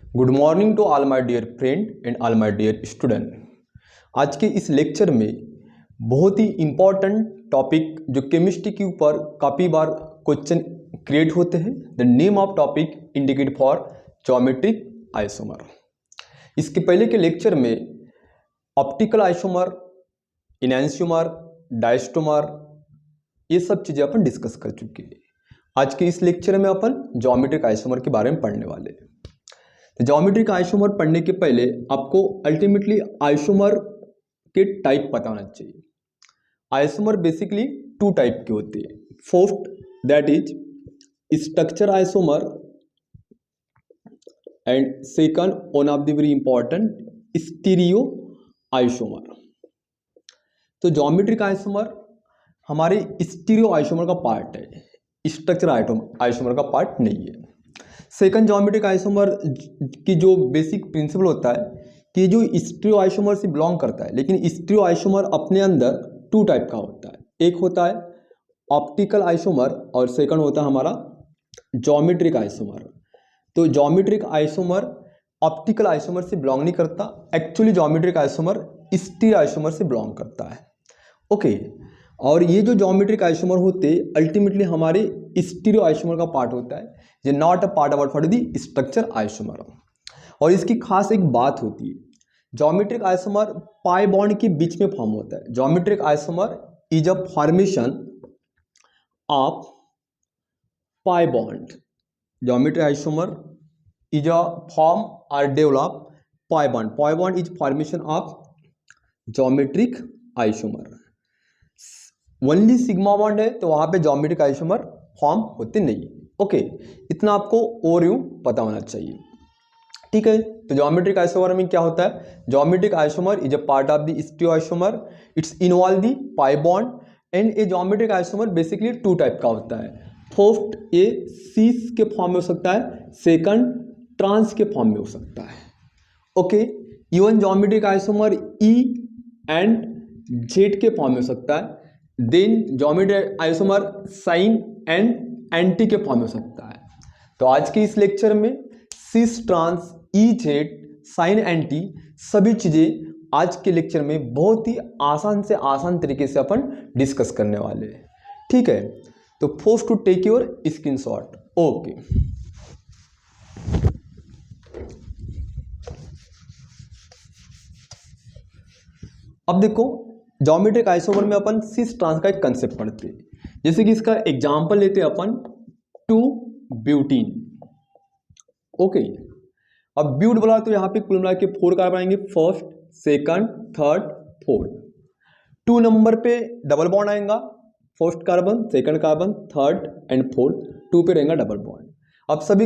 Good morning to all my dear friend and all my dear student. आज के इस lecture में बहुत ही इम्पॉर्टेंट टॉपिक जो केमिस्ट्री के ऊपर काफ़ी बार क्वेश्चन क्रिएट होते हैं। The name of topic indicate for geometric isomer. इसके पहले के लेक्चर में ऑप्टिकल आइसोमर, इनैंशियोमर, डायस्टोमर ये सब चीज़ें अपन डिस्कस कर चुके हैं। आज के इस लेक्चर में अपन ज्योमेट्रिक आइसोमर के बारे में पढ़ने वाले हैं। ज्योमेट्रिक आइसोमर पढ़ने के पहले आपको अल्टीमेटली आइसोमर के टाइप पता होना चाहिए। आइसोमर बेसिकली टू टाइप के होते हैं। First that is structure isomer and second one of the very important stereo isomer. तो ज्योमेट्रिक आइसोमर हमारे स्टीरियो आइसोमर का पार्ट है, स्ट्रक्चर आइसोमर का पार्ट नहीं है। सेकंड ज्योमेट्रिक आइसोमर की जो बेसिक प्रिंसिपल होता है कि जो स्टीरियो आइसोमर से बिलोंग करता है, लेकिन स्टीरियो आइसोमर अपने अंदर टू टाइप का होता है। एक होता है ऑप्टिकल आइसोमर और सेकंड होता है हमारा ज्योमेट्रिक आइसोमर। तो ज्योमेट्रिक आइसोमर ऑप्टिकल आइसोमर से बिलोंग नहीं करता, actually geometric isomer stereo isomer से बिलोंग करता है। ओके, और ये जो ज्योमेट्रिक आइसोमर होते अल्टीमेटली हमारे स्टीरियो आइसोमर का पार्ट होता है, ये not a part about for the structure isomer. और इसकी खास एक बात होती है, ज्योमेट्रिक आइसोमर पाई बॉन्ड के बीच में फॉर्म होता है। Geometric isomer is a formation of pi bond. Geometric isomer is a form और develop pi bond. Pi bond is formation of geometric isomer. Only sigma bond है तो वहां पे ज्योमेट्रिक आइसोमर फॉर्म होते नहीं। ओके, इतना आपको ओवरव्यू पता होना चाहिए। ठीक है, तो ज्योमेट्रिक आइसोमर में क्या होता है? Geometric isomer is a part of the stereo isomer. It's involve the pi bond and a geometric isomer basically two type का होता है। फर्स्ट ए सीस के फॉर्म में हो सकता है, सेकंड ट्रांस के फॉर्म में हो सकता है। Okay, even geometric isomer E and Z के फॉर्म में हो सकता है। Then geometric isomer syn and anti के फॉर्म में हो सकता है। तो आज के इस लेक्चर में cis, trans, E Z, syn, anti सभी चीजें आज के लेक्चर में बहुत ही आसान से आसान तरीके से अपन डिस्कस करने वाले हैं। ठीक है, तो first to take your screenshot. Okay, अब देखो ज्योमेट्रिक आइसोमर में अपन सिस ट्रांस का एक कंसेप्ट पढ़ते हैं। जैसे कि इसका एग्जांपल लेते हैं अपन 2-ब्यूटीन। ओके, अब ब्यूट बोला तो यहाँ पे कुल मिला के 4 कार्बन आएंगे, first, second, third, fourth. 2 number पे डबल बॉन्ड आएगा, first carbon, second carbon, third and fourth. 2 पे रहेगा डबल बॉन्ड। अब सभी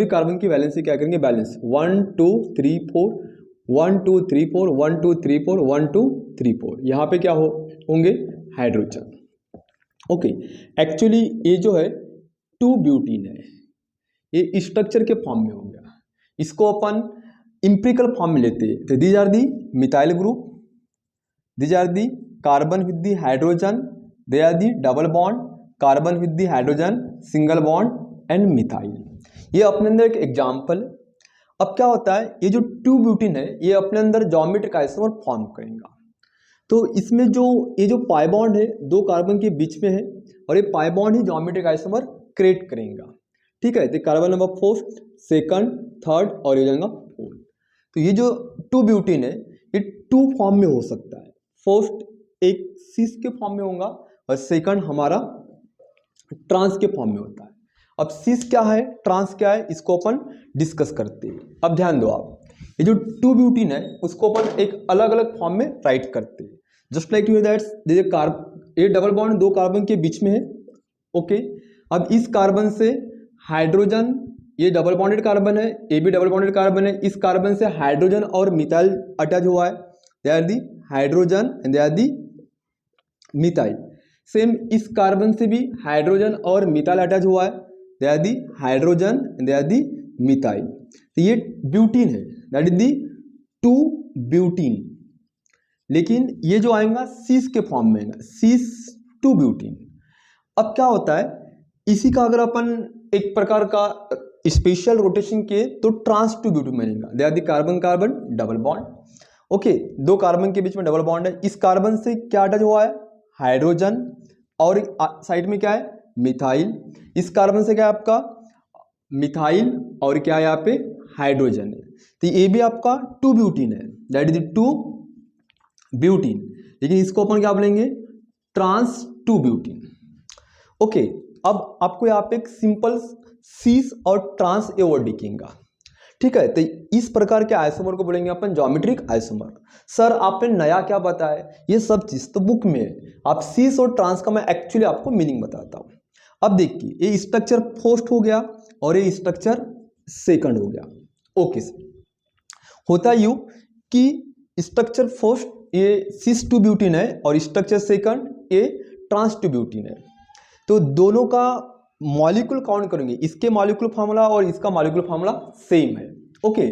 कार्बन की वैलेंसी क्या करेंगे? बैलेंस 1 2 3 4 1 2 3 4 1 2 3 4 1 2 3 4। यहाँ पे क्या होंगे? हाइड्रोजन। ओके, एक्चुअली ये जो है 2-ब्यूटीन है, ये स्ट्रक्चर के फॉर्म में हो गया। इसको अपन इंपिरिकल फॉर्म में लेते हैं। तो these are the methyl group, these are the carbon with the hydrogen, they are the double bond, carbon with the hydrogen, single bond and methyl. ये अपने अंदर एक एग्जाम्पल। अब क्या होता है, ये जो 2-ब्यूटीन है ये अपने अंदर ज्योमेट्रिक आइसोमर फॉर्म करेगा। तो इसमें ये जो पाई बॉन्ड है 2 कार्बन के बीच में है, और ये पाई बॉन्ड ही ज्योमेट्रिक आइसोमर क्रिएट करेगा। ठीक है, तो carbon number first, second, third और ये जाएगा फोर्थ। तो ये जो 2-ब्यूटीन है ये 2 फॉर्म में हो सकता है। फर्स्ट एक सिस के फॉर्म में होगा और सेकंड हमारा ट्रांस के फॉर्म में होता है। अब सिस क्या है, ट्रांस क्या है, इसको अपन डिस्कस करते हैं। अब ध्यान दो आप, ये जो 2-ब्यूटीन है उसको अपन एक अलग अलग फॉर्म में राइट करते हैं। जस्ट लाइक यू दैट ये डबल बॉन्ड 2 कार्बन के बीच में है। ओके, अब इस कार्बन से हाइड्रोजन, ये डबल बॉन्डेड कार्बन है, ये भी डबल बॉन्डेड कार्बन है, इस कार्बन से हाइड्रोजन और मिथाइल अटैच हुआ है। They are the hydrogen and they are the methyl. Same इस कार्बन से भी हाइड्रोजन और मिथाइल अटैच हुआ है, they are the hydrogen and they are the methyl. तो ये ब्यूटीन है, दैट इज दी 2-ब्यूटीन। लेकिन ये जो आएगा सिस के फॉर्म में, सिस 2-ब्यूटीन। अब क्या होता है, इसी का अगर अपन एक प्रकार का स्पेशल रोटेशन के तो ट्रांस टू ब्यूटेन बनेगा। They are the carbon carbon double bond. Okay, दो कार्बन के बीच में डबल बॉन्ड है। इस कार्बन से क्या अटैच हुआ है? हाइड्रोजन, और साइड में क्या है? मिथाइल। इस कार्बन से क्या है आपका? मिथाइल, और क्या है यहाँ पे? हाइड्रोजन है। तो ये भी आपका टू ब्यूटीन है, दैट इज टू ब्यूटीन, लेकिन इसको अपन क्या बोलेंगे? Trans to butene. ओके, अब आपको यहाँ पे एक सिंपल सीस और ट्रांस ए वर्ड दिखेगा, ठीक है। तो इस प्रकार के आइसोमर को बोलेंगे अपन ज्योमेट्रिक आइसोमर। सर आपने नया क्या बताया? ये सब चीज तो बुक में है, आप सीस और ट्रांस का मैं एक्चुअली आपको मीनिंग बताता हूँ। अब देखिए, ये स्ट्रक्चर फर्स्ट हो गया और ये स्ट्रक्चर सेकंड हो गया। ओके सर, होता यूं कि स्ट्रक्चर फर्स्ट ये सिस टू ब्यूटीन है और स्ट्रक्चर सेकंड ये ट्रांस टू ब्यूटीन है। तो दोनों का मॉलिक्यूल काउंट करेंगे, इसके मॉलिक्यूल फार्मूला और इसका मॉलिक्यूल फार्मूला सेम है। ओके,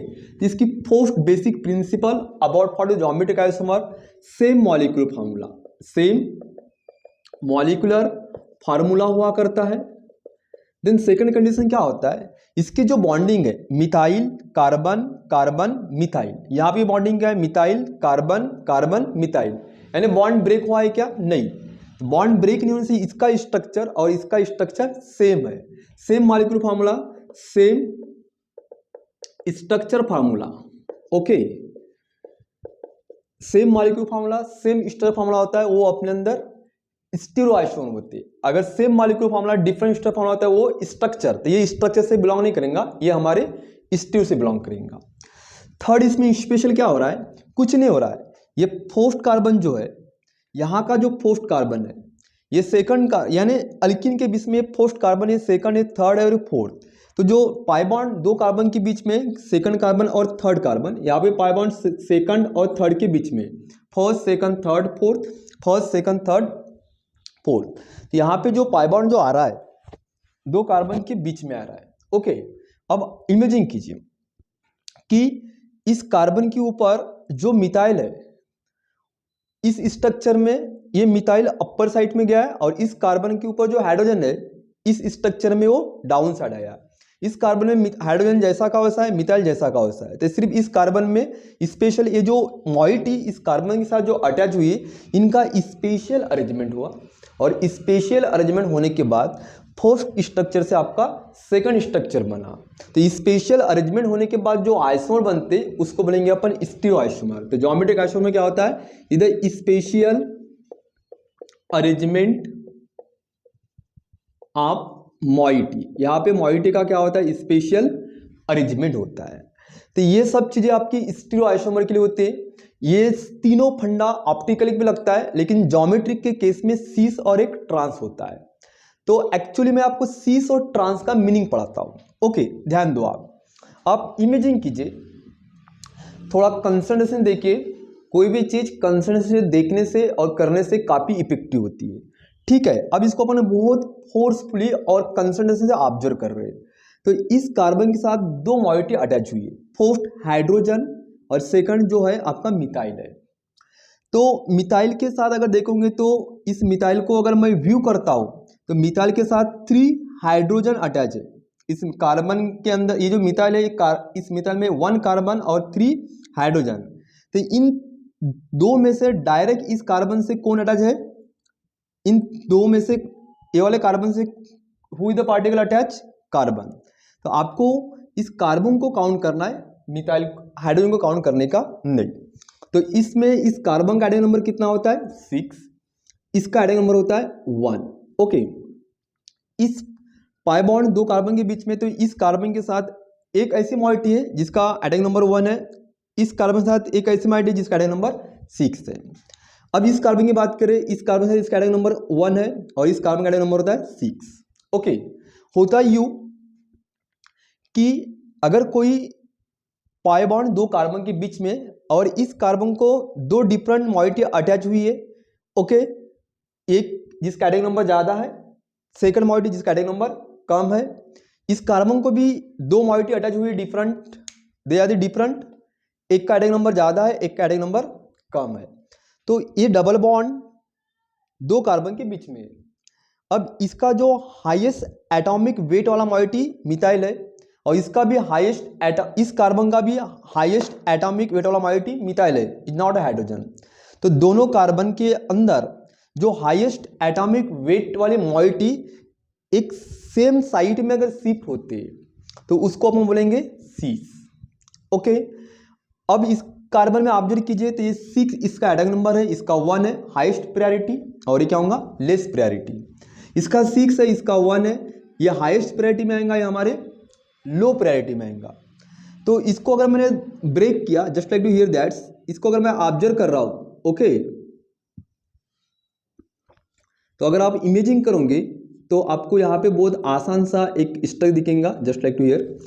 इसकी first basic principle about for the geometric isomer, same molecule formula, same molecular formula हुआ करता है। देन सेकंड कंडीशन क्या होता है? इसकी जो बॉन्डिंग है मिथाइल कार्बन कार्बन मिथाइल, यहाँ पे बॉन्डिंग क्या है? मिथाइल कार्बन कार्बन मिथाइल, यानी बॉन्ड ब्रेक हुआ है क्या? नहीं, बॉन्ड ब्रेक नहीं होने से इसका स्ट्रक्चर और इसका स्ट्रक्चर सेम है। Same molecular formula, same structure formula. Okay, same molecular formula same structure formula होता है, वो अपने अंदर स्टीरियोआइसोमर होती है। अगर same molecular formula different structure formula होता है वो स्ट्रक्चर, तो ये स्ट्रक्चर से बिलोंग नहीं करेगा, ये हमारे स्टीरियो से बिलोंग करेगा। थर्ड, इसमें स्पेशल क्या हो रहा है? कुछ नहीं हो रहा है। ये फर्स्ट कार्बन जो है, यहाँ का जो फर्स्ट कार्बन है, ये सेकंड का, यानी अल्किन के बीच में फर्स्ट कार्बन है, सेकंड है, थर्ड है और फोर्थ। तो जो पाई बॉन्ड दो कार्बन के बीच में, सेकंड कार्बन और थर्ड कार्बन, यहाँ पे पाई बॉन्ड सेकंड और थर्ड के बीच में, first second third fourth, first second third fourth. तो यहाँ पे जो पाई बॉन्ड जो आ रहा है दो कार्बन के बीच में आ रहा है। ओके, अब इमेजिन कीजिए कि इस कार्बन के ऊपर जो मिथाइल है, इस स्ट्रक्चर में ये मिथाइल अपर साइड में गया है और इस कार्बन के ऊपर जो हाइड्रोजन है इस स्ट्रक्चर में वो डाउन साइड आया। इस कार्बन में हाइड्रोजन जैसा का वैसा है, मिथाइल जैसा का वैसा है। तो सिर्फ इस कार्बन में स्पेशल ये जो मॉइटी इस कार्बन के साथ जो अटैच हुई, इनका स्पेशल अरेंजमेंट हुआ, और स्पेशल अरेंजमेंट होने के बाद फर्स्ट स्ट्रक्चर से आपका सेकंड स्ट्रक्चर बना। तो स्पेशल अरेंजमेंट होने के बाद जो आइसोमर बनते उसको बोलेंगे अपन स्टीरियो आइसोमर। तो ज्योमेट्रिक आइसोमर में क्या होता है? इधर स्पेशल अरेंजमेंट ऑफ मॉइटी, यहाँ पे मॉइटी का क्या होता है? स्पेशल अरेंजमेंट होता है। तो ये सब चीजें आपकी स्टीरियो आइसोमर के लिए होते हैं। ये तीनों फंडा ऑप्टिकली भी लगता है, लेकिन ज्योमेट्रिक के केस में सीस और एक ट्रांस होता है। तो एक्चुअली मैं आपको सीस और ट्रांस का मीनिंग पढ़ाता हूं। ओके, ध्यान दो। आप इमेजिन कीजिए, थोड़ा कंसंट्रेशन देखिए, कोई भी चीज कंसंट्रेशन से देखने से और करने से काफी इफेक्टिव होती है, ठीक है। अब इसको अपन बहुत फोर्सफुली और कंसंट्रेशन से ऑब्जर्व कर रहे हैं। तो इस कार्बन के साथ दो मॉइटी अटैच हुई है, फर्स्ट हाइड्रोजन और सेकंड जो है आपका मिथाइल है। तो मिथाइल के साथ अगर देखोगे तो इस मिथाइल को अगर मैं व्यू करता हूं तो मिथाइल के साथ 3 हाइड्रोजन अटैच है। इस कार्बन के अंदर ये जो मिथाइल है, इस मिथाइल में 1 कार्बन और 3 हाइड्रोजन। तो इन दो में से डायरेक्ट इस कार्बन से कौन अटैच है? इन दो में से ये वाले कार्बन से who is the particle attach? Carbon. तो आपको इस कार्बन को काउंट करना है, मिथाइल हाइड्रोजन को काउंट करने का नहीं। तो इसमें इस कार्बन का एटॉमिक नंबर कितना होता है? 6। इसका एटॉमिक नंबर होता है 1। ओके, इस पाई बॉन्ड दो कार्बन के बीच में, तो इस कार्बन के साथ एक ऐसी मॉइटी है जिसका एटॉमिक नंबर 1 है, इस कार्बन के साथ एक ऐसी मॉइटी है जिसका एटॉमिक नंबर 6 है। अब इस कार्बन की बात करें, इस कार्बन से इसका एटॉमिक नंबर 1 है और इस कार्बन का एटॉमिक नंबर होता है 6। ओके, होता यूं कि अगर कोई पाई बॉन्ड दो कार्बन के बीच में और इस कार्बन को दो डिफरेंट मॉइटी अटैच हुई है, ओके, एक जिसका एटॉमिक नंबर ज्यादा है, सेकंड मॉइटी जिसका एटॉमिक नंबर कम है। इस कार्बन को भी दो मॉइटी अटैच हुई है डिफरेंट, दे आर डिफरेंट, एक का एटॉमिक नंबर ज्यादा है, एक का एटॉमिक नंबर कम है। तो ये डबल बॉन्ड दो कार्बन के बीच में है। अब इसका जो हाईएस्ट एटॉमिक वेट वाला मॉइटी मिथाइल है और इसका भी इस कार्बन का भी हाईएस्ट एटॉमिक वेट वाला मॉइटी मिथाइल है, इज नॉट अ हाइड्रोजन। तो दोनों कार्बन के अंदर जो हाईएस्ट एटॉमिक वेट वाले मॉइटी एक सेम साइट में अगर शिफ्ट होते हैं तो उसको अपन बोलेंगे सीस। ओके, अब इस कार्बन में ऑब्जर्व कीजिए तो ये 6 इसका एटॉमिक नंबर है, इसका 1 है हाईएस्ट प्रायोरिटी, और ये क्या होगा लेस प्रायोरिटी। इसका 6 है, इसका 1 है, ये हाईएस्ट प्रायोरिटी में आएगा, ये हमारे लो प्रायोरिटी में आएगा। तो इसको अगर मैंने ब्रेक किया, just like to here that's, इसको अगर मैं ऑब्जर्व कर रहा हूं, ओके, तो अगर आप इमेजिंग करोगे तो आपको यहाँ पे बहुत आसान सा एक स्ट्रक्चर दिखेगा, जस्ट लाइक टू हियर।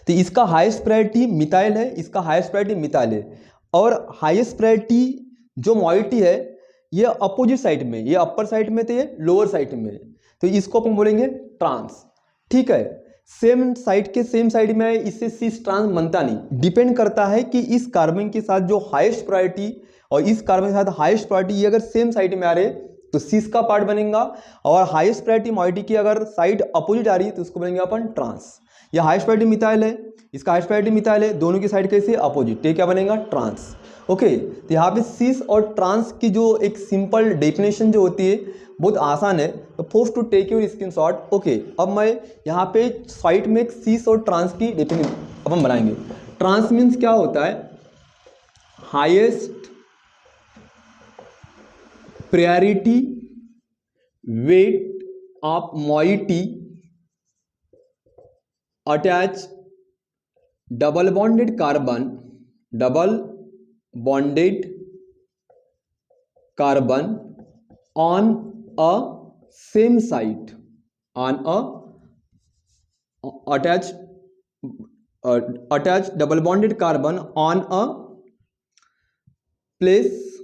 तो इसका हाईएस्ट प्रायोरिटी मिथाइल है, इसका हाईएस्ट प्रायोरिटी मिथाइल है, और हाईएस्ट प्रायोरिटी जो मॉइटी है ये अपोजिट साइड में, ये अपर साइड में तो ये लोअर साइड में, तो इसको अपन बोलेंगे ट्रांस। ठीक है, सेम साइड के सेम साइड में है, इससे सिस ट्रांस बनता नहीं। डिपेंड करता है कि इस कार्बन के साथ जो हाईएस्ट प्रायोरिटी और इस कार्बन के साथ हाईएस्ट प्रायोरिटी ये अगर सेम साइड में आ रहे तो सिस का पार्ट बनेगा, और हाईएस्ट प्रायोरिटी मॉइटी की अगर साइड अपोजिट आ रही है तो उसको बनेंगे अपन ट्रांस। ये हाईएस्ट प्रायोरिटी मिथाइल है, इसका हाईएस्ट प्रायोरिटी मिथाइल है, दोनों की साइड कैसे अपोजिट, तो क्या बनेगा ट्रांस। ओके, तो यहाँ पे सिस और ट्रांस की जो एक सिंपल डेफिनेशन जो होती है बहुत आसान है, तो force to take your screenshot. Okay, अब मैं यहाँ पे साइड में एक सिस और ट्रांस की डेफिनेशन अपन बनाएंगे। ट्रांस मीन्स क्या होता है, highest priority weight of moiety attach double bonded carbon on a same site, on a attached double bonded carbon on a place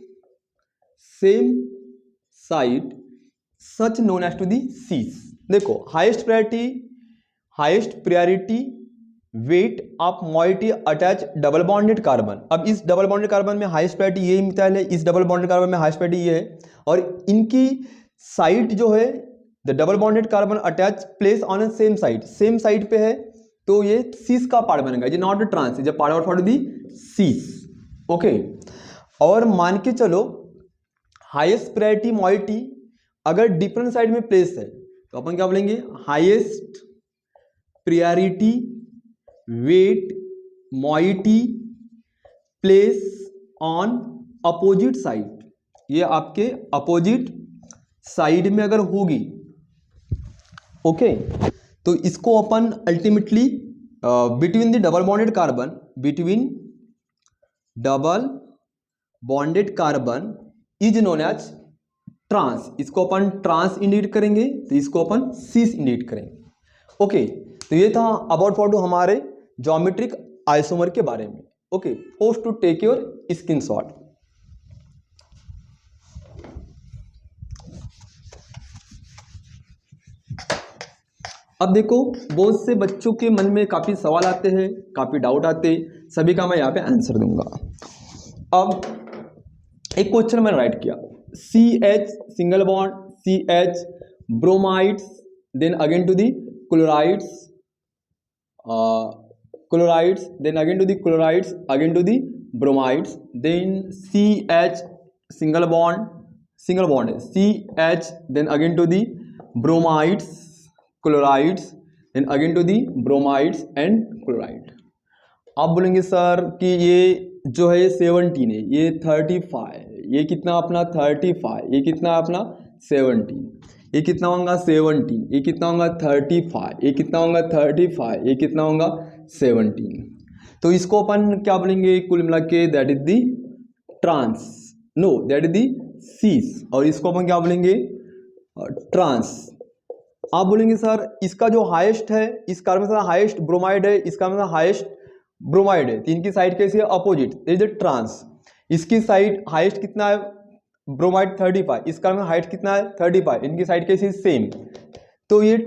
same site such known as to the cis। देखो highest priority weight of moiety attach double bonded carbon. अब इस double bonded carbon में highest priority ये methyl है, इस double bonded carbon में highest priority ये है, और इनकी साइट जो है the double bonded carbon attach place on a same side पे है, तो ये सीस का पार्ट बनेगा, ये नॉट ट्रांस, ये part of the cis. Okay, और मान के चलो हाईएस्ट प्रायोरिटी मॉइटी अगर डिफरेंट साइड में प्लेस है तो अपन क्या बोलेंगे, highest priority weight moiety place on opposite side, ये आपके अपोजिट साइड में अगर होगी, ओके, तो इसको अपन ultimately between the double bonded carbon is known as trans. इसको अपन ट्रांस इंडिकेट करेंगे, तो इसको अपन सीस इंडिकेट करेंगे। ओके, तो ये था अबाउट फॉर टू हमारे ज्योमेट्रिक आइसोमर के बारे में। Okay, force to take your screenshot. अब देखो बहुत से बच्चों के मन में काफी सवाल आते हैं, काफी डाउट आते हैं, सभी का मैं यहाँ पे आंसर दूंगा। अब एक क्वेश्चन मैंने राइट किया, CH single bond CH bromides, then again to the chlorides, then again to the chlorides, again to the bromides, then CH single bond CH, then again to the bromides, chlorides, then again to the bromides and chloride। आप बोलेंगे sir कि ये जो है 17 है, ये 35, ये कितना अपना 35, ये कितना अपना 17, ये कितना होगा 17, ये कितना होगा 35, ये कितना होगा 35, ये कितना होगा 17। तो इसको अपन क्या बोलेंगे कुल मिला के, that is the trans, no that is the cis, और इसको अपन क्या बोलेंगे ट्रांस। आप बोलेंगे सर इसका जो हाईएस्ट है, इस कार्बन का हाईएस्ट ब्रोमाइड है, इसका मतलब हाईएस्ट ब्रोमाइड है, तो इनकी साइड कैसी है अपोजिट, इज द ट्रांस। इसकी साइड हाईएस्ट कितना है ब्रोमाइड 35, इसका मतलब हाइट कितना है 35, इनकी साइड कैसी सेम, तो ये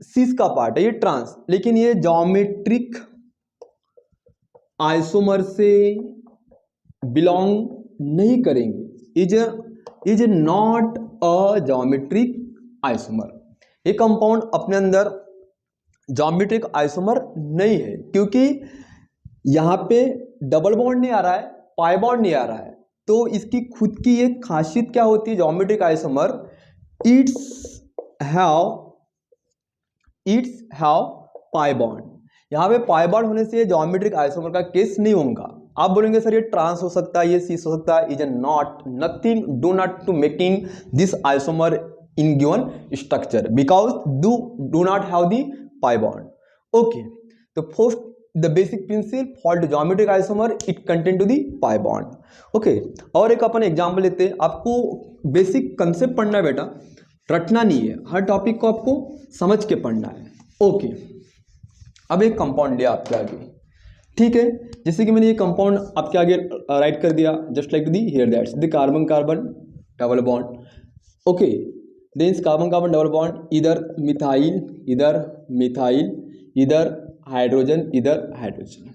सिस का पार्ट है, ये ट्रांस। लेकिन ये ज्योमेट्रिक आइसोमर से बिलोंग नहीं करेंगे, is not a geometric isomer. ये कंपाउंड अपने अंदर ज्योमेट्रिक आइसोमर नहीं है, क्योंकि यहाँ पे डबल बॉन्ड नहीं आ रहा है, पाई बॉन्ड नहीं आ रहा है। तो इसकी खुद की एक खासियत क्या होती है geometric isomer, it's have pi bond. यहाँ पे पाई बॉन्ड होने से ज्योमेट्रिक आइसोमर का केस नहीं होगा। आप बोलेंगे सर ये ट्रांस हो सकता है, ये सीस हो सकता है, is not, nothing, do not to making this isomer in given structure because do not have the pi bond. Okay, तो first the basic principle for the geometric isomer it contain to the pi bond. Okay, और एक अपन example लेते हैं। आपको basic concept पढ़ना है बेटा, रटना नहीं है, हर टॉपिक को आपको समझ के पढ़ना है। ओके, अब एक कंपाउंड लिया आपके आगे, ठीक है, जैसे कि मैंने ये कंपाउंड आपके आगे राइट कर दिया, just like the here that's the carbon carbon double bond. Okay, then carbon carbon double bond, इधर मिथाइल, इधर मिथाइल, इधर हाइड्रोजन, इधर हाइड्रोजन।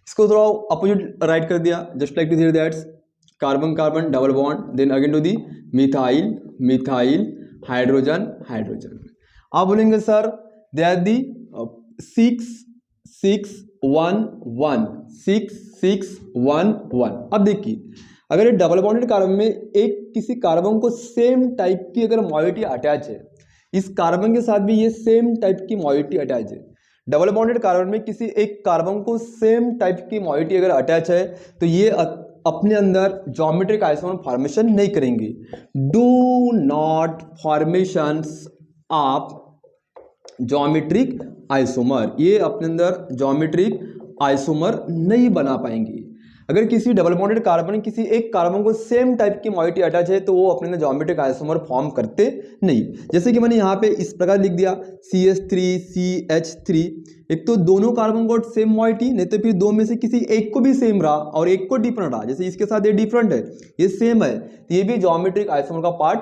इसको थोड़ा अपोजिट राइट कर दिया, just like here that's carbon carbon double bond, then again to the methyl, methyl, hydrogen, hydrogen. आप बोलेंगे सर दे आर दी 6 6 1 1 6 6 1 1। अब देखिए, अगर ये डबल बॉन्डेड कार्बन में एक किसी कार्बन को सेम टाइप की अगर मॉलिक्यूल अटैच है, इस कार्बन के साथ भी ये सेम टाइप की मॉलिक्यूल अटैच है। डबल बॉन्डेड कार्बन में किसी एक कार्बन को सेम टाइप की मॉलिक्यूल अगर अटैच है तो ये अपने अंदर ज्योमेट्रिक आइसोमर फॉर्मेशन नहीं करेंगे। Do not formations of geometric isomer, ये अपने अंदर ज्योमेट्रिक आइसोमर नहीं बना पाएंगे। अगर किसी डबल बॉन्डेड कार्बन किसी एक कार्बन को सेम टाइप की मॉलिक्यूल अटैच है तो वो अपने अंदर ज्योमेट्रिक आइसोमर फॉर्म करते नहीं। जैसे कि मैंने यहाँ पे इस प्रकार लिख दिया CH3 CH3, एक तो दोनों कार्बन को सेम मॉलिक्यूल, नहीं तो फिर दो में से किसी एक को भी सेम रहा और एक को डिफरेंट रहा, जैसे इसके साथ ये डिफरेंट है ये सेम है, तो ये भी ज्योमेट्रिक आइसोमर का पार्ट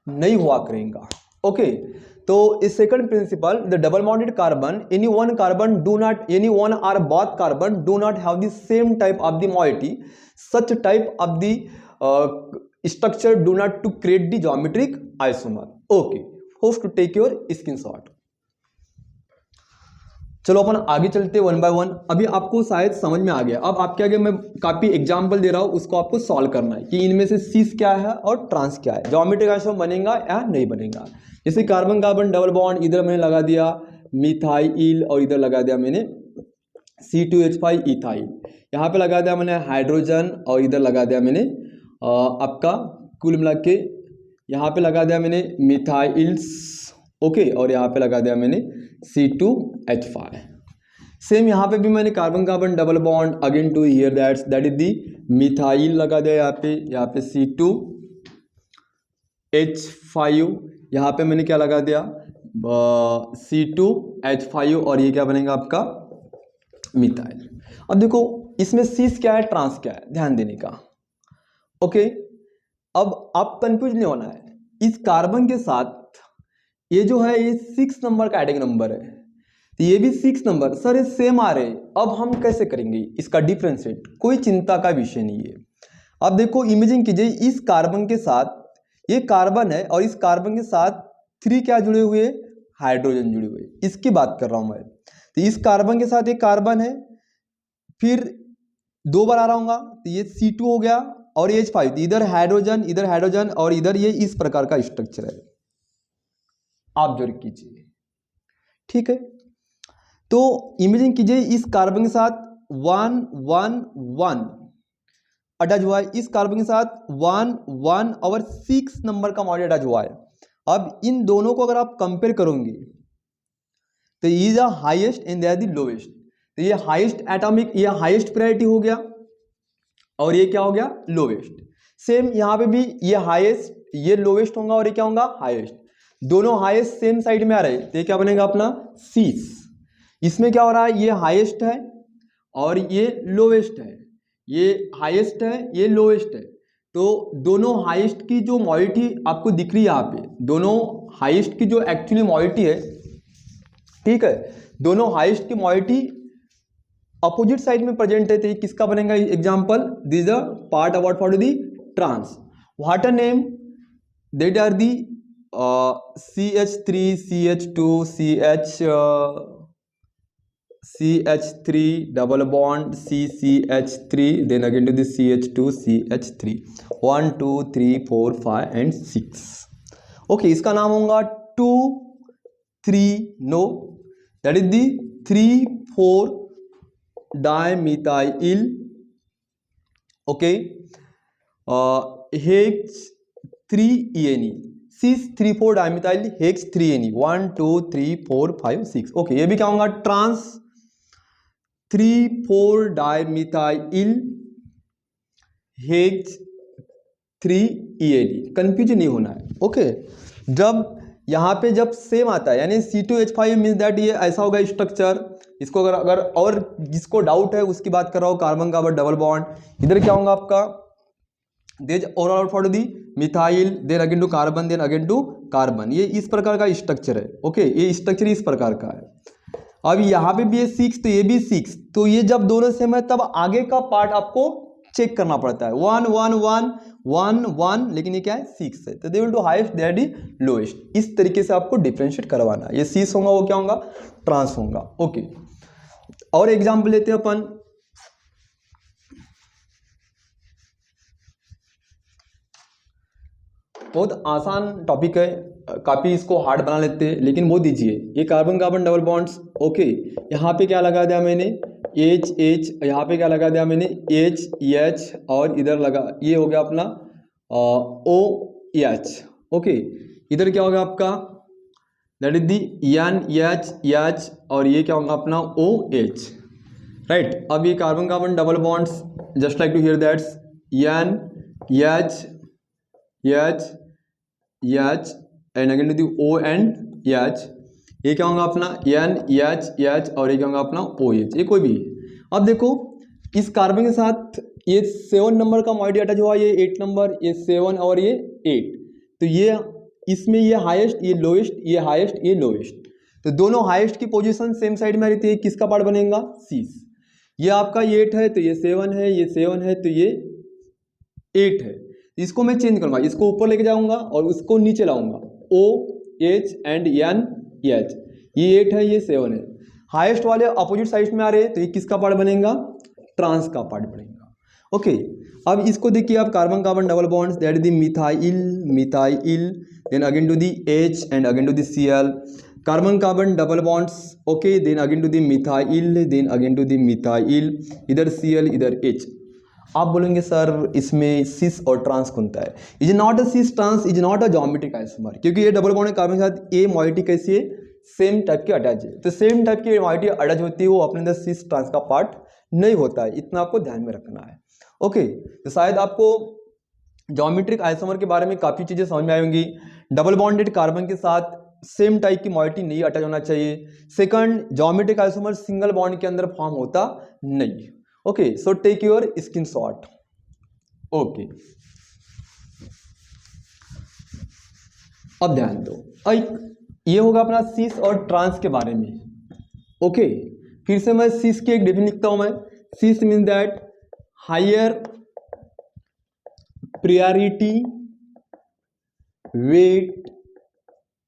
नहीं हुआ करेगा। ओके, तो इस second principle, the double bonded carbon, any one carbon do not, any one or both carbon do not have the same type of the moiety, such type of the structure do not to create the geometric isomer. Okay, hope to take your screenshot. चलो अपन आगे चलते one by one. अभी आपको शायद समझ में आ गया। अब आपके आगे मैं काफी एग्जांपल दे रहा हूं, उसको आपको सॉल्व करना है कि इनमें से सीस क्या है और ट्रांस क्या है, ज्योमेट्रिक आइसोमर बनेगा या नहीं बनेगा। जैसे कार्बन कार्बन डबल बॉन्ड, इधर मैंने लगा दिया मिथाइल और इधर लगा दिया मैंने C2H5 इथाइल, यहाँ पे लगा दिया मैंने हाइड्रोजन और इधर लगा दिया मैंने आपका कुल मिला के यहाँ पे लगा दिया मैंने मिथाइल्स। ओके, और यहाँ पे लगा दिया मैंने C2H5। सेम यहाँ पे भी मैंने carbon carbon double bond again to here that is the methyl लगा दिया यहाँ पे C2H5, यहाँ पे मैंने क्या लगा दिया C2H5 और ये क्या बनेगा आपका मिथाइल। अब देखो इसमें सीस क्या है ट्रांस क्या है, ध्यान देने का। ओके, अब आप कंफ्यूज नहीं होना है। इस कार्बन के साथ ये जो है ये 6 नंबर का एटॉमिक नंबर है, तो ये भी 6 नंबर, सर ये सेम आ रहे, अब हम कैसे करेंगे इसका डिफरेंशिएट, कोई चिंता का विषय नहीं है। अब देखो इमेजिन कीजिए इस कार्बन के साथ ये कार्बन है और इस कार्बन के साथ 3 क्या जुड़े हुए, हाइड्रोजन जुड़े हुए, इसकी बात कर रहा हूं मैं। तो इस कार्बन के साथ एक कार्बन है, फिर 2 बार आ रहा हूँ, तो ये C2 हो गया और H5, तो इधर हाइड्रोजन और इधर ये इस प्रकार का स्ट्रक्चर है, आप जोड़ कीजिए, ठीक है। तो इमेजिन कीजिए इस कार्बन के साथ 1 1 1 अटैच हुआ है, इस कार्बन के साथ 1 1 और 6 नंबर का मॉलिक्यूल अटैच हुआ है। अब इन दोनों को अगर आप कंपेयर करोगे तो ये is highest and they are the lowest, तो ये हाईएस्ट एटॉमिक, ये हाईएस्ट प्रायोरिटी हो गया और ये क्या हो गया लोवेस्ट। सेम यहाँ पे भी ये हाईएस्ट, ये लोवेस्ट होगा और ये क्या होगा हाईएस्ट, दोनों हाईएस्ट सेम साइड में आ रहे, तो ये क्या बनेगा अपना सीस। इसमें क्या हो रहा है, ये हाईएस्ट है और ये लोवेस्ट है, ये हाईएस्ट है ये लोवेस्ट है, तो दोनों हाईएस्ट की जो मॉलिटी आपको दिख रही है यहाँ पे, दोनों हाईएस्ट की जो एक्चुअली मॉलिटी है, ठीक है, दोनों हाईएस्ट की मॉलिटी अपोजिट साइड में प्रेजेंट है, तो किसका बनेगा example, this a part about for the trans, water name that are the CH3 CH2 CH CH3 double bond CCH3, then again to the CH2 CH3, 1 2 3 4 5 and 6. Okay, इसका नाम होगा 2 3 no, that is the 3,4 dimethyl, okay, hex 3ene, cis 3,4 dimethyl hex 3ene, 1 2 3 4 5 6. Okay, ये भी क्या होगा, trans 3,4 dimethyl hex 3ene. Confusion नहीं होना है. ओके, जब यहाँ पे जब सेम आता है यानी C2H5 मीन्स दैट ये ऐसा होगा स्ट्रक्चर. इसको अगर और जिसको डाउट है उसकी बात कर रहा हूँ, कार्बन कार्बन डबल बॉन्ड, इधर क्या होगा आपका, these overall for the methyl, then again to carbon, then again to carbon. ये इस प्रकार का स्ट्रक्चर है. ओके, ये स्ट्रक्चर इस प्रकार का है. अब यहाँ पे भी ये 6 तो ये भी 6, तो ये जब दोनों सेम है तब आगे का पार्ट आपको चेक करना पड़ता है. 1 1 1 1 1, लेकिन ये क्या है 6 है, तो they will do highest that is lowest. इस तरीके से आपको डिफरेंशिएट करवाना है. ये 6 होगा वो क्या होगा, ट्रांस होगा. ओके, और एग्जाम्पल लेते हैं अपन. बहुत आसान टॉपिक है, काफी इसको हार्ड बना लेते हैं, लेकिन वो दीजिए. ये carbon carbon double bonds. Okay, यहाँ पे क्या लगा दिया मैंने, एच एच, यहाँ पे क्या लगा दिया मैंने, एच एच, और इधर लगा, ये हो गया अपना ओ एच. ओके, इधर क्या होगा आपका, that is the N H H, और ये क्या होगा अपना ओ एच. राइट, अब ये carbon carbon double bonds, just like to here that's N H H H and again to the O and H. ये क्या होगा अपना एन एच एच, और ये क्या होगा अपना ओ एच. ये कोई भी. अब देखो इस कार्बन के साथ ये 7 नंबर का मॉइटी अटैच हुआ, ये 8 नंबर, ये 7 और ये 8, तो ये इसमें ये हाईएस्ट, ये लोएस्ट, ये हाईएस्ट, ये लोएस्ट, तो दोनों हाईएस्ट की पोजीशन सेम साइड में रहती है. किसका पार्ट बनेगा, 6. ये आपका 8 है तो ये 7 है, ये 7 है तो ये 8 है. इसको मैं चेंज करूंगा, इसको ऊपर लेके जाऊंगा और उसको नीचे लाऊंगा, O H and N H. ये 8 है, ये 7 है. हाईएस्ट वाले अपोजिट साइड में आ रहे हैं, तो ये किसका पार्ट बनेगा, ट्रांस का पार्ट बनेगा. ओके, अब इसको देखिए आप, carbon carbon double bonds, that is the methyl methyl, then again to the H and again to the Cl. Carbon carbon double bonds. Okay, then again to the methyl, then again to the methyl, इधर Cl इधर H. आप बोलेंगे sir इसमें सिस और trans कौनता है. Is not a cis trans, is not a geometric isomer, क्योंकि ये डबल बॉन्ड कार्बन के साथ ए मॉइटी कैसी है, सेम टाइप की अटैच है. तो सेम टाइप की मॉइटी अटैच होती है, वो अपने अंदर सिस ट्रांस का पार्ट नहीं होता है. इतना आपको ध्यान में रखना है. ओके, तो शायद आपको ज्योमेट्रिक आइसोमर के बारे में काफ़ी चीज़ें समझ में आएंगी. डबल बॉन्डेड कार्बन के साथ सेम टाइप की मॉइटी नहीं अटैच होना चाहिए. Second, geometric isomer single bond के अंदर फॉर्म होता नहीं. Okay, so take your screenshot. Okay, अब ध्यान दो. ये होगा अपना सिस और ट्रांस के बारे में. ओके, फिर से मैं सिस की एक डेफिनेशन लिखता हूं मैं. Cis mean that higher priority weight,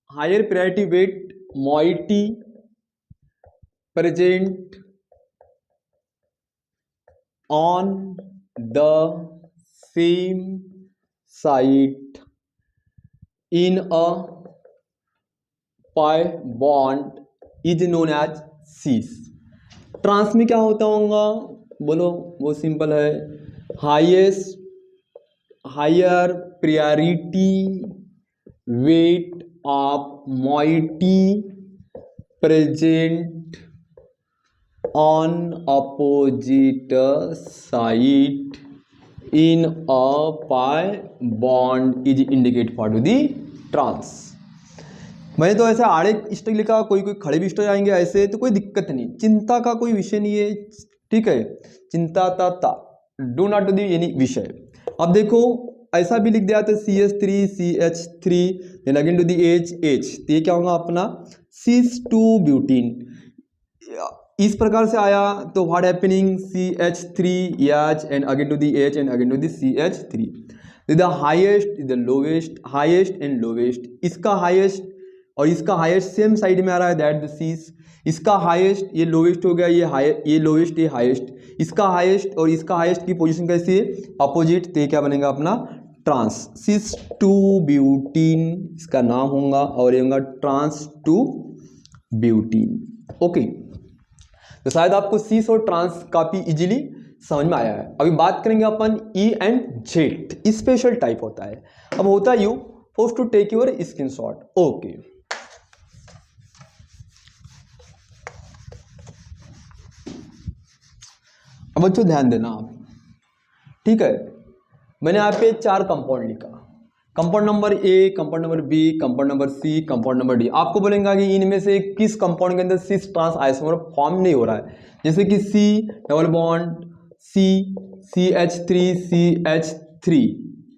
higher priority weight moiety present on the same site in a pi bond is known as cis. Trans में क्या होता होगा, बोलो, वो सिंपल है, higher priority weight of moiety present on opposite side in a pi bond is indicate for the trans. मैंने तो ऐसे आड़े स्टिक लिखा, कोई कोई खड़े भी स्टिक आएंगे ऐसे, तो कोई दिक्कत नहीं, चिंता का कोई विषय नहीं है. ठीक है, चिंता ता डू नॉट दी एनी विषय. अब देखो ऐसा भी लिख दिया तो CH3 CH3 then again to the H, तो ये क्या होगा अपना cis2 ब्यूटीन. इस प्रकार से आया तो what happening, CH3 H and again to the H and again to the CH3. The highest, the lowest, highest and lowest. इसका हाईएस्ट और इसका हाईएस्ट सेम साइड में आ रहा है, दैट द सीस। इसका हाईएस्ट, ये लोवेस्ट हो गया, ये लोवेस्ट, ये हाईएस्ट, इसका हाईएस्ट और इसका हाईएस्ट की पोजीशन कैसी है, अपोजिट, तो ये क्या बनेगा अपना ट्रांस सिस टू ब्यूटीन, इसका नाम होगा, और ये होगा ट्रांस टू ब्यूटीन। ओके, तो शायद आपको सिस और ट्रांस काफी इजीली समझ में आया है। अभी बात करेंगे अपन E and Z, special type होता है। अब होता है you force to take your screenshot. Okay, अब बच्चों ध्यान देना आप, ठीक है। मैंने यहाँ पे 4 कंपाउंड लिखा, compound number A, compound number B, compound number C, compound number D. आपको बोलेंगे कि इनमें से किस कंपाउंड के अंदर सिस ट्रांस आइसोमर फॉर्म नहीं हो रहा है, जैसे कि C double bond CH3,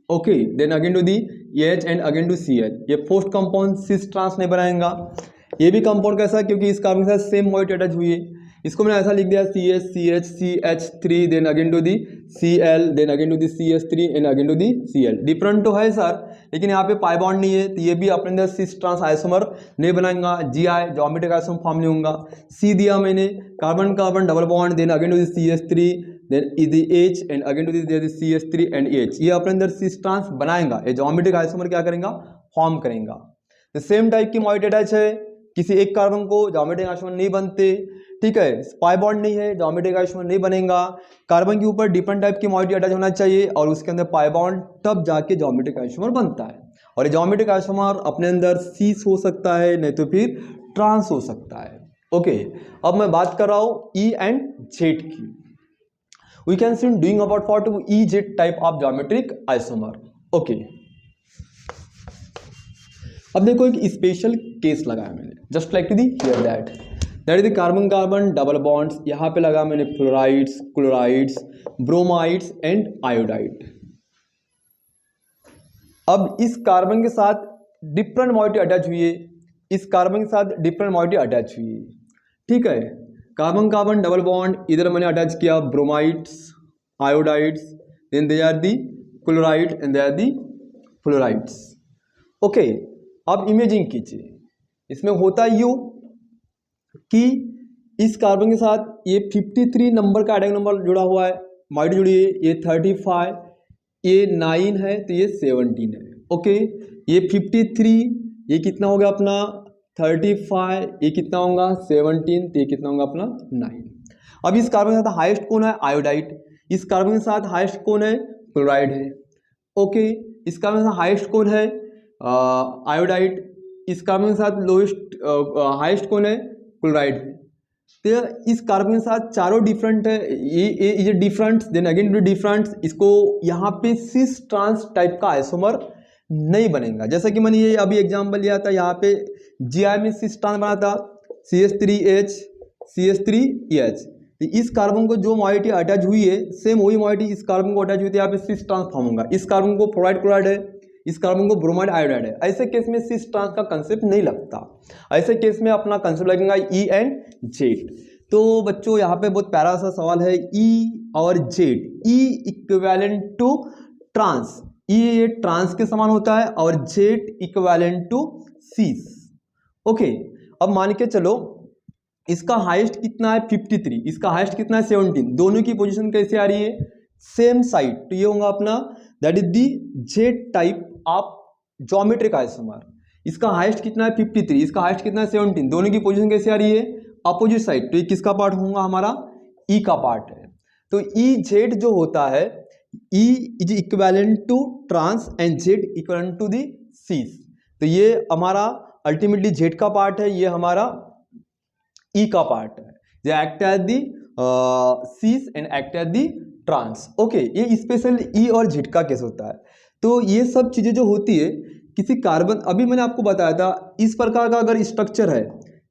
okay, then again to the H and again to Cl, ये फोर्थ कंपाउंड सिस ट्रांस नहीं बनाएगा। ये भी कंपाउंड कैसा, क्योंकि इस कार्बन के साथ सेम मोइटी अटैच हुई है, इसको मैंने ऐसा लिख दिया CH3, then again to the Cl, then again to the CH3 and again to the Cl। Different तो है सर, लेकिन यहाँ पे पाई बॉन्ड नहीं है, तो ये भी अपने अंदर सिस ट्रांस आइसोमर नहीं बनाएगा। Gi ज्योमेट्रिक आइसोमर फॉर्म नहीं होगा। C दिया मैंने, carbon carbon double bond, then again to the CH3, then the H and again to the CH3 and H, ये अपने अंदर सिस ट्रांस बनाएगा। ये ज्योमेट्रिक आइसोमर क्या करेगा, फॉर्म करेगा। तो सेम टाइप की मोइटी अटैच है, किसी एक कार्बन को ज्योमेट्रिक आइसोमर नहीं बनते, ठीक है। पाई बॉन्ड नहीं है, ज्योमेट्रिक आइसोमर नहीं बनेगा। कार्बन के ऊपर डिफरेंट टाइप की मोइटी अटैच होना चाहिए और उसके अंदर पाई बॉन्ड, तब जाके ज्योमेट्रिक आइसोमर बनता है। और ये ज्योमेट्रिक आइसोमर अपने अंदर सीस हो सकता है, नहीं तो फिर ट्रांस हो सकता है। ओके, अब मैं बात कर रहा हूँ ई एंड जेड की। We can see doing about for to E Z type of geometric isomer. Okay, अब देखो एक स्पेशल केस लगाया मैंने, just like to the here that is the carbon carbon double bonds. यहाँ पे लगा मैंने fluorides, chlorides, bromides and iodide. अब इस कार्बन के साथ डिफरेंट मोइटी अटैच हुई है, इस कार्बन के साथ डिफरेंट मोइटी अटैच हुई है, ठीक है। कार्बन कार्बन डबल बॉन्ड, इधर मैंने अटैच किया bromides, iodides, then they are the chloride and they are the fluorides. Okay, अब इमेजिंग कीजिए, इसमें होता यूं कि इस कार्बन के साथ ये 53 नंबर का एटॉमिक नंबर जुड़ा हुआ है, मोइटी जुड़ी है, ये 35, ये 9 है, तो ये 17 है। ओके, ये 53, ये कितना हो गया अपना 35, ये कितना होगा 17, तो ये कितना होगा अपना 9। अब इस कार्बन के साथ हाईएस्ट कौन है, आयोडाइड। इस कार्बन के साथ हाईएस्ट कौन है, क्लोराइड है। ओके, इस कार्बन के साथ हाईएस्ट कौन है, आयोडाइड। इस कार्बन के साथ लोएस्ट हाईएस्ट कौन है, क्लोराइड है। तो इस कार्बन के साथ चारों डिफरेंट है, ये डिफरेंट, देन अगेन डिफरेंट, इसको यहाँ पे सिस ट्रांस टाइप का आइसोमर नहीं बनेगा। जैसा कि मैंने ये अभी एग्जांपल लिया था, यहाँ पे Gi में सिस ट्रांस बना था CH3H, CH3H। तो इस कार्बन को जो मोइटी अटैच हुई है, सेम वही मोइटी इस कार्बन को अटैच हुई थी, यहाँ पे सिस ट्रांस फॉर्म होगा। इस कार्बन को फ्लोराइड क्लोराइड है, इस कार्बन को ब्रोमाइड आयोडाइड है। ऐसे केस में सिस ट्रांस का कंसेप्ट नहीं लगता, ऐसे केस में अपना कंसेप्ट लगेगा ई एंड जेड। तो बच्चों यहाँ पे बहुत प्यारा सा सवाल है, ई और Z, E equivalent to trans, E ये ट्रांस के समान होता है और Z equivalent to cis. Okay, अब मान के चलो इसका हाईएस्ट कितना है 53, इसका हाईएस्ट कितना है 17, दोनों की पोजीशन कैसे आ रही है, सेम साइड, तो ये होगा अपना that is the Z type of geometric isomer. इसका हाईएस्ट कितना है 53, इसका हाईएस्ट कितना है 17, दोनों की पोजीशन कैसे आ रही है, अपोजिट साइड, तो ये किसका पार्ट होगा, हमारा ई का पार्ट है। तो ई जेड जो होता है, E is equivalent to trans and Z equivalent to the cis. तो ये हमारा अल्टीमेटली जेड का पार्ट है, ये हमारा ई का पार्ट है, Z act as the cis and act as the trans. Okay, ये स्पेशल ई और जेड का केस होता है। तो ये सब चीजें जो होती है किसी कार्बन, अभी मैंने आपको बताया था इस प्रकार का अगर स्ट्रक्चर है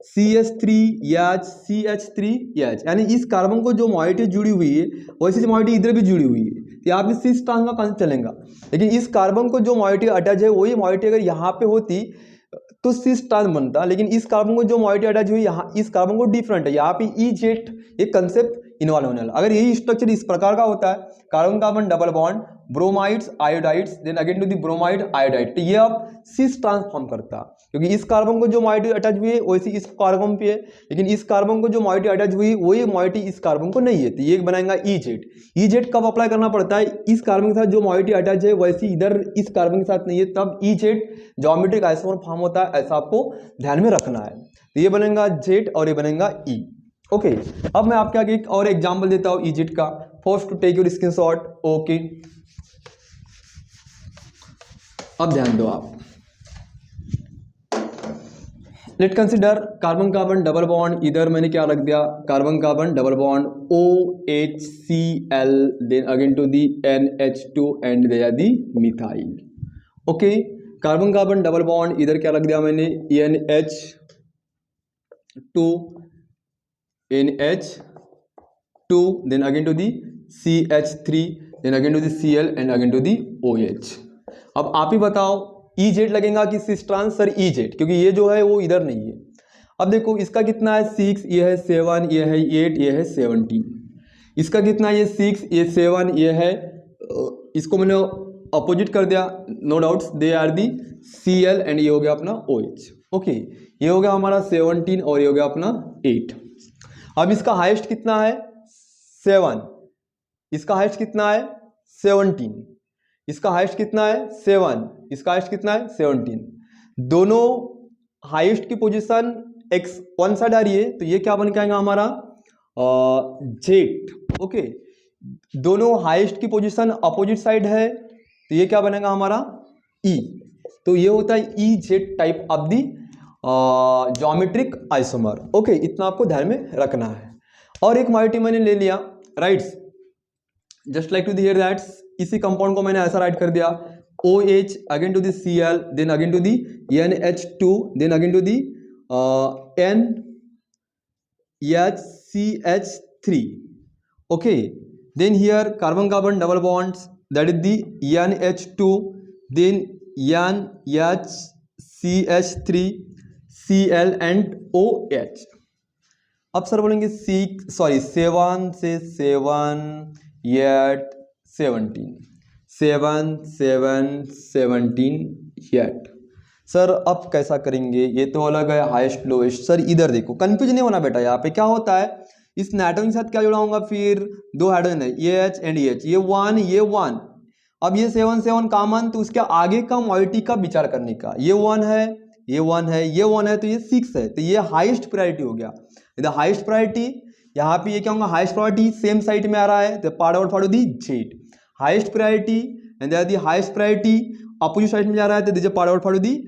CH3H, CH3H, यानी इस कार्बन को जो मोइटी जुड़ी हुई है वैसी मोइटी इधर भी जुड़ी हुई है, तो यहाँ पे सिस ट्रांस का कंसेप्ट चलेगा। लेकिन इस कार्बन को जो मोइटी अटैच है वही मोइटी अगर यहाँ पे होती तो सिस ट्रांस बनता, लेकिन इस कार्बन को जो मोइटी अटैच हुई यहाँ, इस कार्बन को डिफरेंट है, यहाँ पे ई जेड ये कंसेप्ट इन्वॉल्व होने वाला। अगर यही स्ट्रक्चर इस प्रकार का होता है, carbon carbon double bond, bromides iodides, then again to the bromide iodide, तो ये अब सिस ट्रांस फॉर्म करता। क्योंकि इस कार्बन को जो मोइटी अटैच हुई है वैसी इस कार्बन पे है, लेकिन इस कार्बन को जो मोइटी अटैच हुई वही मोइटी इस कार्बन को नहीं है, तो ये बनाएगा EZ। EZ कब अप्लाई करना पड़ता है, इस कार्बन के साथ जो मोइटी अटैच है वैसी इधर इस कार्बन के साथ नहीं है, तब EZ ज्योमेट्रिक आइसोमर फॉर्म होता है, ऐसा आपको ध्यान में रखना है। तो ये बनेगा Z और ये बनेगा E। ओके, अब मैं आपके आगे एक और एग्जाम्पल देता हूँ EZ का। First to take your screenshot. Okay, अब ध्यान दो आप। Let consider carbon carbon double bond, इधर मैंने क्या रख दिया, carbon carbon double bond OHCl, then again to the NH2 and they are the methyl. Okay, carbon carbon double bond इधर क्या रख दिया मैंने, NH2 then again to the CH3 then again to the Cl and again to the OH। अब आप ही बताओ EZ लगेगा कि सिस ट्रांस, सर EZ, क्योंकि ये जो है वो इधर नहीं है। अब देखो इसका कितना है 6, ये है 7, ये है 8, ये है 17। इसका कितना है, ये 6, ये 7, ये है, इसको मैंने अपोजिट कर दिया, no doubts they are the Cl and ये हो गया अपना OH। ओके, ये हो गया हमारा 17 और ये हो गया अपना 8। अब इसका हाईएस्ट कितना है 7, इसका हाईएस्ट कितना है 17, इसका हाईएस्ट कितना है 7, इसका हाईएस्ट कितना है 17। दोनों हाईएस्ट की पोजीशन x वन साइड आ रही है, तो ये क्या बन के आएगा हमारा Z। ओके, दोनों हाईएस्ट की पोजीशन अपोजिट साइड है, तो ये क्या बनेगा हमारा E। तो ये होता है EZ type of the geometric isomer. Okay, इतना आपको ध्यान में रखना है। और एक मोइटी मैंने ले लिया, rights, just like to here that, इसी कंपाउंड को मैंने ऐसा राइट कर दिया, OH again to the Cl then again to the NH2 then again to the NHCH3। Okay, then here carbon carbon double bonds, that is the NH2 then NHCH3 Cl and OH। अब sir बोलेंगे 7 से 7 8 17, 7 7 17 8। Sir अब कैसा करेंगे, ये तो अलग है हाईएस्ट लोएस्ट। सर इधर देखो, कंफ्यूज नहीं होना बेटा, यहाँ पे क्या होता है, इस नाइट्रोजन के साथ क्या जुड़ा होगा, फिर दो हाइड्रोजन है, ये H एंड H, ये 1 ये 1। अब ये 7 7 कॉमन, तो उसके आगे का मोइटी का विचार करने का, ये 1 है, ये 1 है, ये 1 है, तो ये 6 है, तो ये हाईएस्ट प्रायोरिटी हो गया। इधर हाईएस्ट प्रायोरिटी, यहाँ पे ये क्या होगा, हाईएस्ट प्रायोरिटी सेम साइड में आ रहा है, तो part out for the Z। Highest priority and that the highest priority opposite side में जा रहा है, तो this part out for the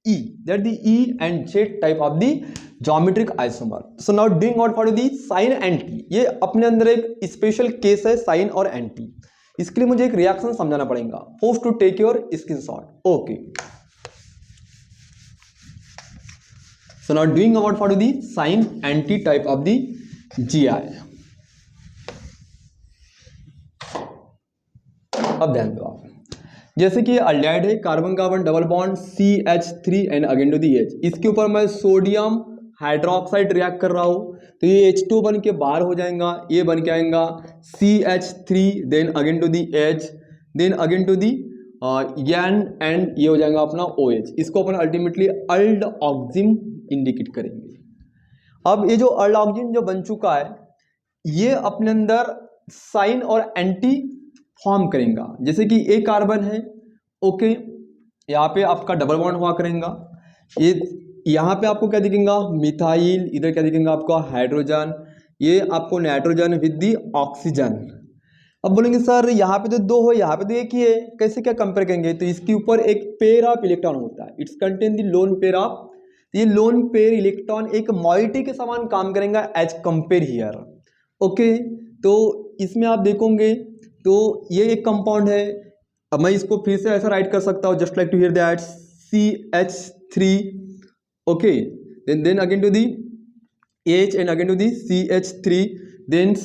E, that the E and Z type of the geometric isomer. So now doing out for the sin and T, ये अपने अंदर एक special case है साइन और एंटी। इसके लिए मुझे एक रिएक्शन समझाना पड़ेगा। Force to take your screenshot. Okay, so now doing out for the sin anti type of the GI। अब ध्यान दो आप, जैसे कि अल्डिहाइड है, carbon carbon double bond CH3 and again to the H, इसके ऊपर मैं सोडियम हाइड्रोक्साइड रिएक्ट कर रहा हूँ, तो ये H2 बन के बाहर हो जाएगा, ये बन के आएगा CH3 then again to the H then again to the N and ये हो जाएगा अपना OH। इसको अपन अल्टीमेटली अल्ड ऑक्सिम इंडिकेट करेंगे। अब ये जो अल्ड ऑक्सिम जो बन चुका है, ये अपने अंदर साइन और एंटी फॉर्म करेगा। जैसे कि एक कार्बन है, ओके, यहाँ पे आपका डबल बॉन्ड हुआ करेगा, ये यहाँ पे आपको क्या दिखेगा मिथाइल, इधर क्या दिखेगा आपका हाइड्रोजन, ये आपको नाइट्रोजन विद दी ऑक्सीजन। अब बोलेंगे सर यहाँ पे तो दो हो, यहाँ पे तो एक ही है, कैसे क्या कंपेयर करेंगे, तो इसके ऊपर एक पेयर ऑफ इलेक्ट्रॉन होता है, it's contain the lone pair of, ये लोन पेयर इलेक्ट्रॉन एक मॉइटी के समान काम करेगा एज कंपेयर हियर। ओके, तो इसमें आप देखोगे तो ये एक कंपाउंड है। अब मैं इसको फिर से ऐसा राइट कर सकता हूँ, just like to here that CH3, okay, then again to the H and again to the CH3, then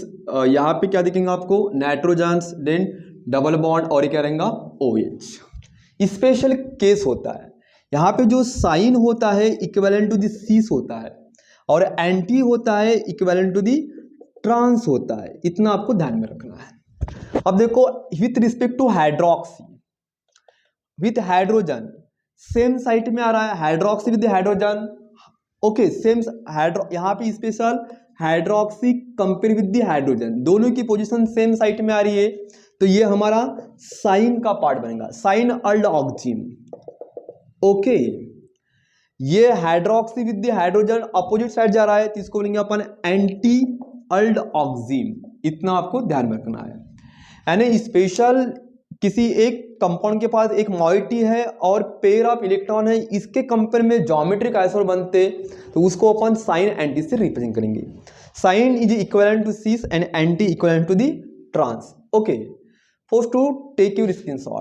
यहाँ पे क्या दिखेंगे आपको नाइट्रोजन, देन डबल बॉन्ड और ये क्या रहेगा OH। स्पेशल केस होता है, यहाँ पे जो साइन होता है इक्विवेलेंट टू दी सीस होता है और एंटी होता है इक्विवेलेंट टू दी ट्रांस होता है, इतना आपको ध्यान में रखना है। अब देखो with respect two hydroxy with hydrogen same site में आ रहा है hydroxy with hydrogen, okay same hydro, यहाँ पे special hydroxy compare with the hydrogen, दोनों की पोजीशन सेम साइट में आ रही है, तो ये हमारा साइन का पार्ट बनेगा, साइन अल्ड ऑक्जिम। ओके ये hydroxy with the hydrogen opposite side जा रहा है, तो इसको बोलेंगे अपन एंटी अल्ड ऑक्जिम, इतना आपको ध्यान में रखना है। यानी स्पेशल किसी एक कंपाउंड के पास एक मॉइटी है और पेयर ऑफ इलेक्ट्रॉन है, इसके कंपेयर में ज्योमेट्रिक आइसोमर बनते, तो उसको अपन साइन एंटी से रिप्रेजेंट करेंगे। Syn is equivalent to cis and anti equivalent to the trans. Okay, first to take your screenshot.